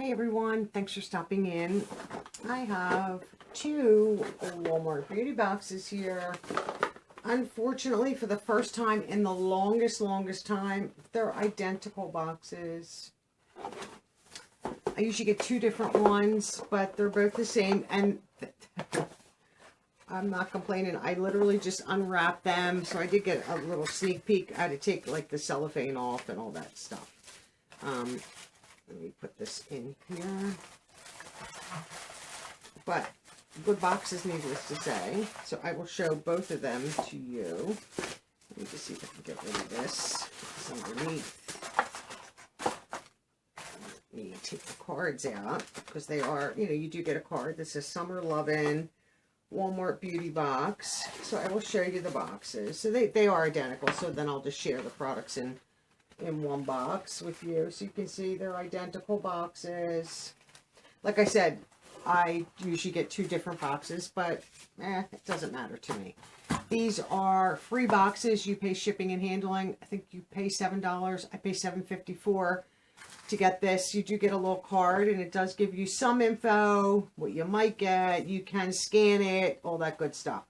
Hi everyone, thanks for stopping in. I have two Walmart beauty boxes here. Unfortunately, for the first time in the longest time, they're identical boxes. I usually get two different ones, but they're both the same, and I'm not complaining. I literally just unwrapped them, so I did get a little sneak peek. I had to take like the cellophane off and all that stuff. Let me put this in here. But good boxes, needless to say. So I will show both of them to you. Let me just see if I can get rid of this. It's underneath. Let me take the cards out because they are, you do get a card that says Summer Lovin' Walmart Beauty Box. So I will show you the boxes. So they are identical. So then I'll just share the products in one box with you, so you can see they're identical boxes. Like I said, I usually get two different boxes, but it doesn't matter to me. These are free boxes. You pay shipping and handling. I think you pay $7. I pay $7.54 to get this. You do get a little card, and it does give you some info, what you might get. You can scan it, all that good stuff.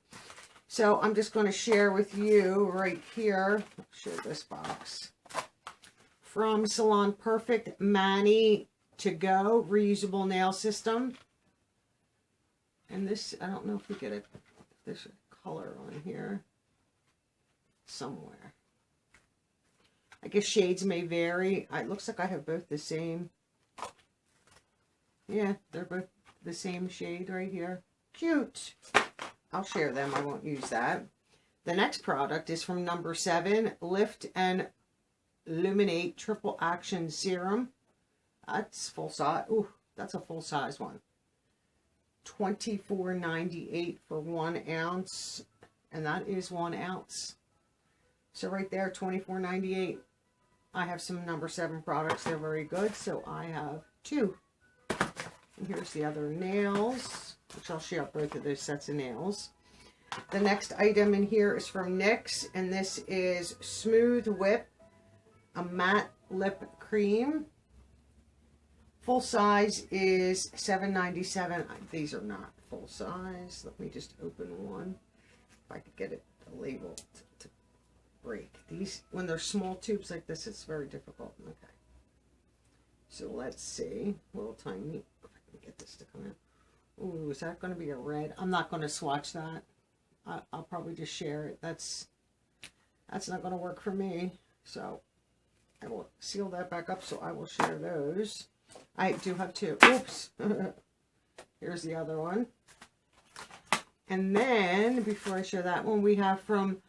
So I'm just going to share with you right here. I'll share this box. From Salon, Perfect Mani to Go reusable nail system. And this, I don't know if we get this color on here somewhere. I guess shades may vary. It looks like I have both the same. Yeah, they're both the same shade right here. Cute. I'll share them. I won't use that. The next product is from number 7, Lift and Illuminate Triple Action Serum. That's full size. Ooh, that's a full size one. $24.98 for 1 ounce, and that is 1 ounce. So right there, $24.98. I have some number 7 products. They're very good, so I have 2. And here's the other nails, which I'll share both of those sets of nails. The next item in here is from NYX, and this is Smooth Whip, a matte lip cream. Full size is $7.97. These are not full size. Let me just open one. If I could get it labeled to break. These, when they're small tubes like this, it's very difficult. Okay. So let's see. Little tiny. If I can get this to come out. Ooh, is that going to be a red? I'm not going to swatch that. I'll probably just share it. That's not going to work for me. So I will seal that back up, so I will share those. I do have 2. Oops. Here's the other one. And then, before I share that one, we have from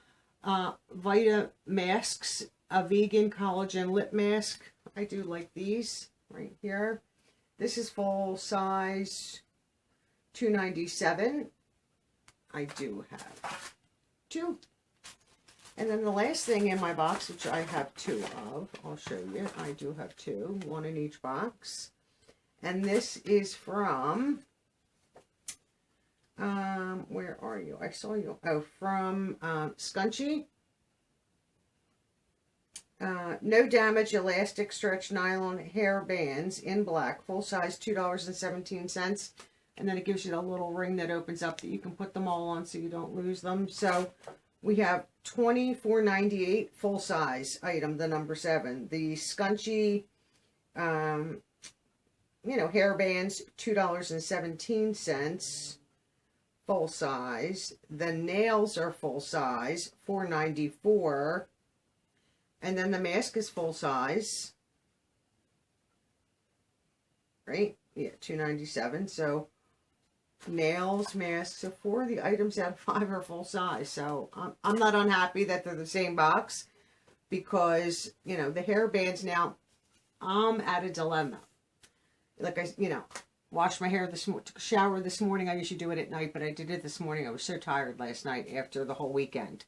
Vitamasques, a vegan collagen lip mask. I do like these right here. This is full size, $2.97. I do have 2. And then the last thing in my box, which I have 2 of, I'll show you. I do have 2, 1 in each box. And this is from, where are you? I saw you. Oh, from Scunci. No damage elastic stretch nylon hair bands in black, full size, $2.17. And then it gives you a little ring that opens up that you can put them all on so you don't lose them. So we have $24.98 full size item, the number 7. The Scunci, hair bands, $2.17 full size. The nails are full size, $4.94. And then the mask is full size, right? Yeah, $2.97. So nails, masks, so 4 of the items out of 5 are full size. So I'm not unhappy that they're the same box, because the hair bands, now I'm at a dilemma. Like washed my hair this morning, took a shower this morning. I usually do it at night, but I did it this morning. I was so tired last night after the whole weekend.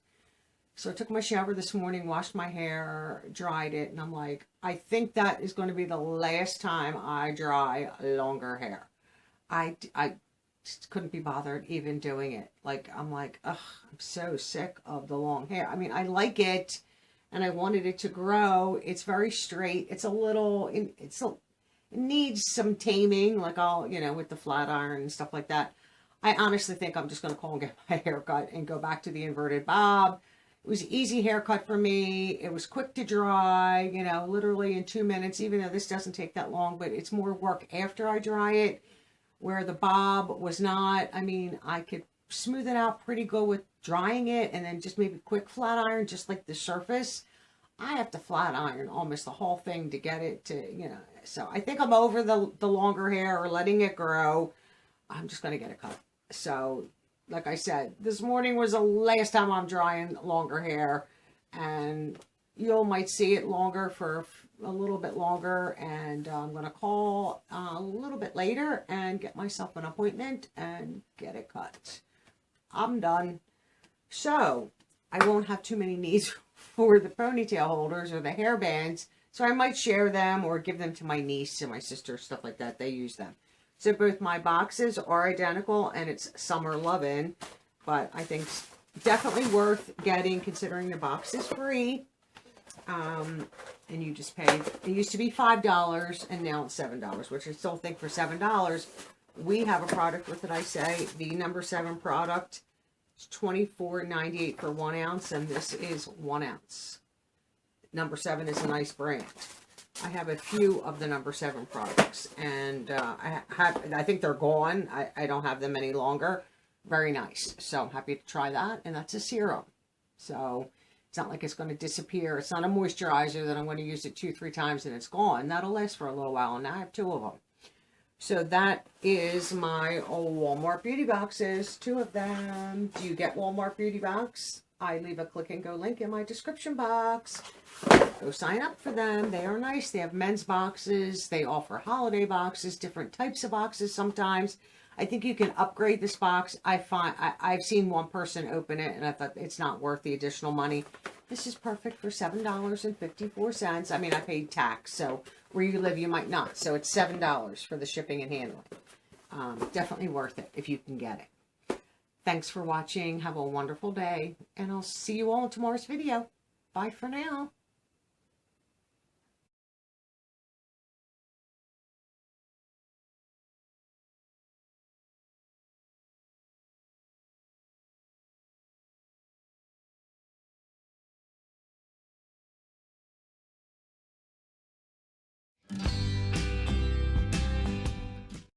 So I took my shower this morning, washed my hair, dried it, and I'm like, I think that is going to be the last time I dry longer hair. I just couldn't be bothered even doing it. Like, I'm like, ugh, I'm so sick of the long hair. I mean, I like it, and I wanted it to grow. It's very straight. It's a little, It needs some taming, like all, you know, with the flat iron and stuff like that. I honestly think I'm just going to call and get my haircut and go back to the inverted bob. It was an easy haircut for me. It was quick to dry, you know, literally in 2 minutes, even though this doesn't take that long, but it's more work after I dry it, where the bob was not. I mean, I could smooth it out pretty good with drying it and then just maybe quick flat iron, just like the surface. I have to flat iron almost the whole thing to get it to, you know. So I think I'm over the longer hair or letting it grow. I'm just going to get it cut. So, like I said, this morning was the last time I'm drying longer hair. And you might see it longer for a little bit longer. And I'm going to call a little bit later and get myself an appointment and get it cut. I'm done. So, I won't have too many needs for the ponytail holders or the hair bands. So I might share them or give them to my niece and my sister, stuff like that. They use them. So both my boxes are identical and it's Summer Lovin', but I think definitely worth getting considering the box is free. And you just pay, it used to be $5 and now it's $7, which I still think for $7, we have a product with it. I say the number 7 product is $24.98 for 1 ounce, and this is 1 ounce. Number 7 is a nice brand. I have a few of the number 7 products, and I think they're gone. I don't have them any longer. Very nice. So I'm happy to try that, and that's a serum. So it's not like it's going to disappear. It's not a moisturizer that I'm going to use it 2-3 times and it's gone. That'll last for a little while, and now I have 2 of them. So that is my old Walmart beauty boxes, 2 of them. Do you get Walmart beauty box? I leave a click and go link in my description box. Go sign up for them. They are nice. They have men's boxes. They offer holiday boxes, different types of boxes sometimes. I think you can upgrade this box. I've seen one person open it and I thought it's not worth the additional money. This is perfect for $7.54. I mean, I paid tax, so where you live, you might not. So it's $7 for the shipping and handling. Definitely worth it if you can get it. Thanks for watching. Have a wonderful day, and I'll see you all in tomorrow's video. Bye for now.